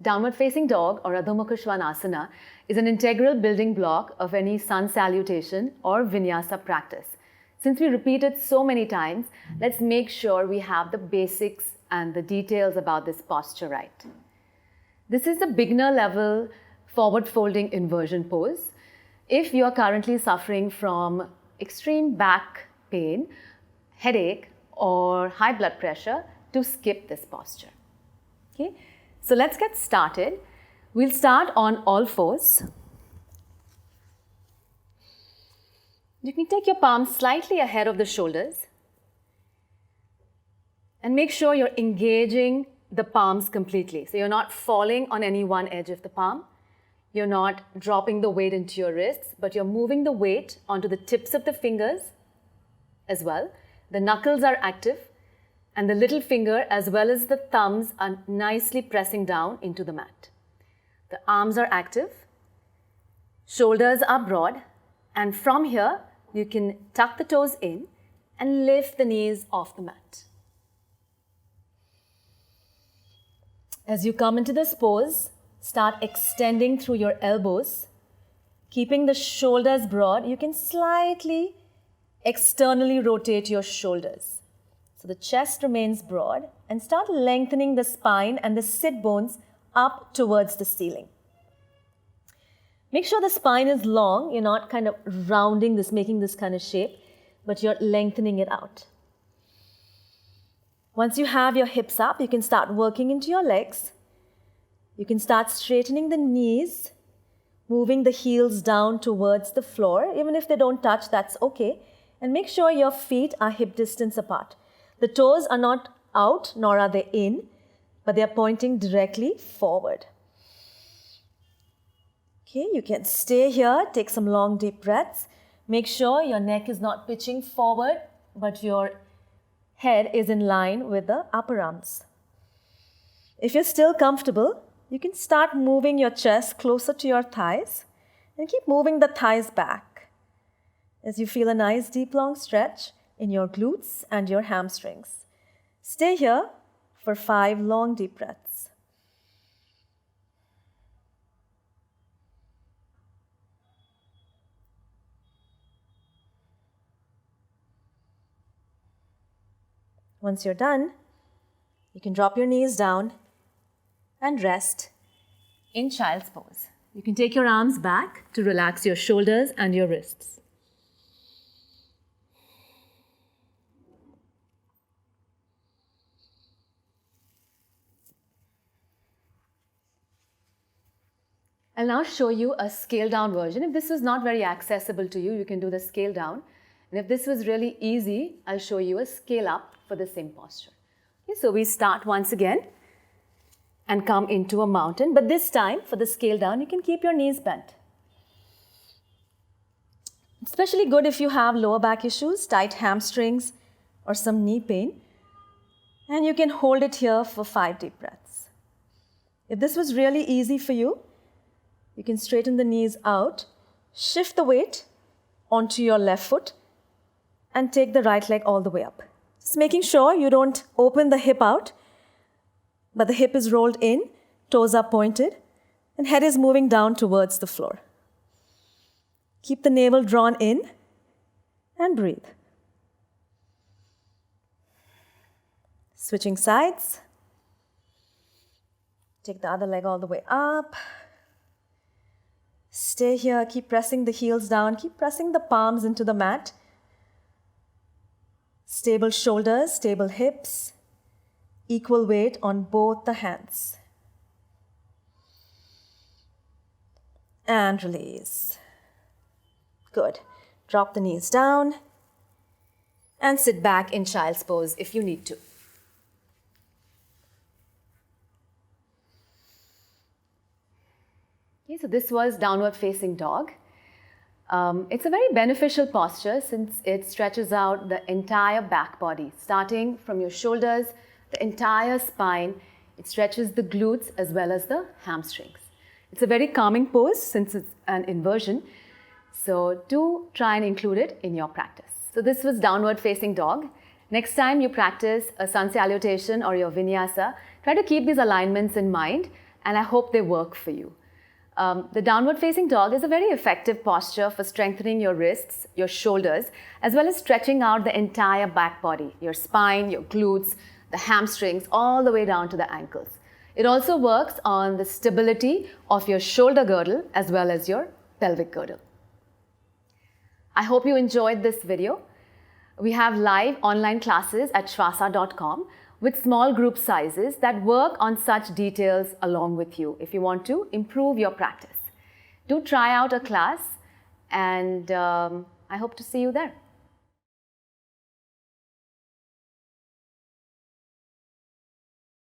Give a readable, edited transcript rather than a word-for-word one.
Downward facing dog or Adho Mukha Svanasana is an integral building block of any sun salutation or Vinyasa practice. Since we repeat it so many times, let's make sure we have the basics and the details about this posture right. This is a beginner level forward folding inversion pose. If you are currently suffering from extreme back pain, headache, or high blood pressure, to skip this posture. Okay, so let's get started. We'll start on all fours. You can take your palms slightly ahead of the shoulders and make sure you're engaging the palms completely. So you're not falling on any one edge of the palm. You're not dropping the weight into your wrists, but you're moving the weight onto the tips of the fingers as well. The knuckles are active and the little finger as well as the thumbs are nicely pressing down into the mat. The arms are active, shoulders are broad, and from here you can tuck the toes in and lift the knees off the mat. As you come into this pose, start extending through your elbows, keeping the shoulders broad. You can slightly externally rotate your shoulders. So the chest remains broad, and start lengthening the spine and the sit bones up towards the ceiling. Make sure the spine is long. You're not kind of rounding this, making this kind of shape, but you're lengthening it out. Once you have your hips up, you can start working into your legs. You can start straightening the knees, moving the heels down towards the floor. Even if they don't touch, that's okay. And make sure your feet are hip distance apart. The toes are not out, nor are they in, but they are pointing directly forward. Okay, you can stay here, take some long deep breaths. Make sure your neck is not pitching forward, but your head is in line with the upper arms. If you're still comfortable, you can start moving your chest closer to your thighs and keep moving the thighs back as you feel a nice deep long stretch in your glutes and your hamstrings. Stay here for 5 long deep breaths. Once you're done, you can drop your knees down and rest in child's pose. You can take your arms back to relax your shoulders and your wrists. I'll now show you a scale down version. If this was not very accessible to you, you can do the scale down. And if this was really easy, I'll show you a scale up for the same posture. Okay, so we start once again and come into a mountain. But this time, for the scale down, you can keep your knees bent. Especially good if you have lower back issues, tight hamstrings, or some knee pain. And you can hold it here for 5 deep breaths. If this was really easy for you, you can straighten the knees out, shift the weight onto your left foot, and take the right leg all the way up. Just making sure you don't open the hip out, but the hip is rolled in, toes are pointed, and head is moving down towards the floor. Keep the navel drawn in and breathe. Switching sides. Take the other leg all the way up. Stay here, keep pressing the heels down, keep pressing the palms into the mat. Stable shoulders, stable hips, equal weight on both the hands. And release. Good. Drop the knees down and sit back in child's pose if you need to. Okay, so this was downward facing dog. It's a very beneficial posture since it stretches out the entire back body, starting from your shoulders, the entire spine. It stretches the glutes as well as the hamstrings. It's a very calming pose since it's an inversion. So do try and include it in your practice. So this was downward facing dog. Next time you practice a sun salutation or your vinyasa, try to keep these alignments in mind and I hope they work for you. The downward facing dog is a very effective posture for strengthening your wrists, your shoulders, as well as stretching out the entire back body, your spine, your glutes, the hamstrings, all the way down to the ankles. It also works on the stability of your shoulder girdle as well as your pelvic girdle. I hope you enjoyed this video. We have live online classes at shvasa.com with small group sizes that work on such details along with you if you want to improve your practice. Do try out a class, and I hope to see you there.